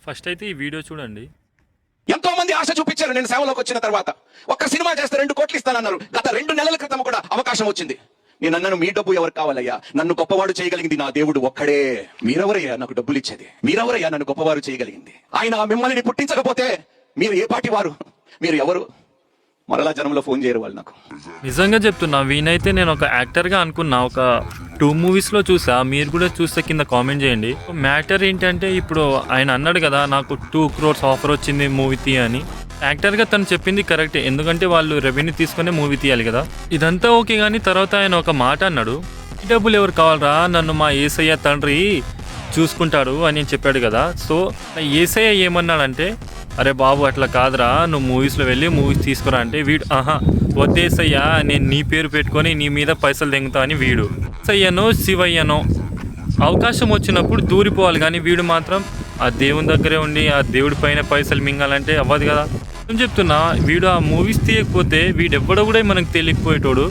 First అయితే ఈ video చూడండి. ఎంతో మంది ఆశ చూపించారు నేను సేవలోకి వచ్చిన తర్వాత. ఒక్క సినిమా చేస్తే 2 కోట్లు ఇస్తానన్నారు. గత 2 నెలల క్రితం కూడా అవకాశం వచ్చింది. నేను అన్నాను, మీ డబ్బు ఎవరు కావాలయ్యా? నన్ను గొప్పవాడు చేయగలిగింది నా దేవుడు ఒక్కడే. మీరెవరయ్యా నాకు డబ్బులు ఇచ్చేది? మీరెవరయ్యా నన్ను గొప్పవారు చేయగలిగింది? ఆయన మిమ్మల్ని పుట్టించకపోతే మీరు ఏ పాటి వారు? మీరు ఎవరు? మరలా జనంలో ఫోన్ చేయరు వాళ్ళు నాకు. నిజంగా చెప్తున్నా, వీనైతే నేను ఒక యాక్టర్గా అనుకున్నా. ఒక 2 మూవీస్లో చూసా. మీరు కూడా చూస్తే కింద కామెంట్ చేయండి. మ్యాటర్ ఏంటంటే, ఇప్పుడు ఆయన అన్నాడు కదా, నాకు 2 crores ఆఫర్ వచ్చింది మూవీ తీ అని. యాక్టర్గా తను చెప్పింది కరెక్టే, ఎందుకంటే వాళ్ళు రెవెన్యూ తీసుకునే మూవీ తీయాలి కదా. ఇదంతా ఓకే, కానీ తర్వాత ఆయన ఒక మాట అన్నాడు, ఈ డబ్బులు ఎవరు కావాలరా, నన్ను మా యేసయ్య తండ్రి చూసుకుంటాడు అని చెప్పాడు కదా. సో యేసయ్య ఏమన్నాడంటే, అరే బాబు అట్లా కాదురా, నువ్వు మూవీస్లో వెళ్ళి మూవీస్ తీసుకురా అంటే వీడు వద్దేసయ్యా, నేను నీ పేరు పెట్టుకొని నీ మీద పైసలు తెంగుతా అని వీడు. సయ్యనో శివయ్యనో అవకాశం వచ్చినప్పుడు దూరిపోవాలి, కానీ వీడు మాత్రం ఆ దేవుని దగ్గరే ఉండి ఆ దేవుడి పైన పైసలు మింగాలంటే అవ్వదు కదా. నేను చెప్తున్నా, వీడు ఆ మూవీస్ తీయకపోతే వీడెవ్వడో కూడా మనకు తెలియకపోయేటోడు.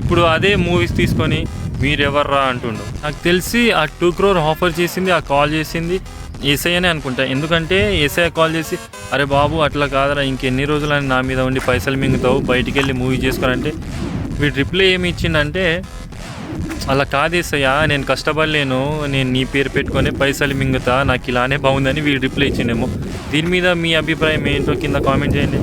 ఇప్పుడు అదే మూవీస్ తీసుకొని మీరెవర్రా అంటుండు. నాకు తెలిసి ఆ 2 crore ఆఫర్ చేసింది, ఆ కాల్ చేసింది ఏసఐనే అనుకుంటా. ఎందుకంటే ఏసఐ కాల్ చేసి, అరే బాబు అట్లా కాదురా, ఇంకెన్ని రోజులని నా మీద ఉండి పైసలు మింగుతావు, బయటికి వెళ్ళి మూవీ చేసుకోవాలంటే వీడు రిప్లై ఏమి ఇచ్చిండంటే, అలా కాదేసయ్యా, నేను కష్టపడలేను, నేను నీ పేరు పెట్టుకొని పైసలు మింగుతా, నాకు ఇలానే బాగుందని వీడు రిప్లై ఇచ్చిండేమో. దీని మీద మీ అభిప్రాయం ఏంటో కింద కామెంట్ చేయండి.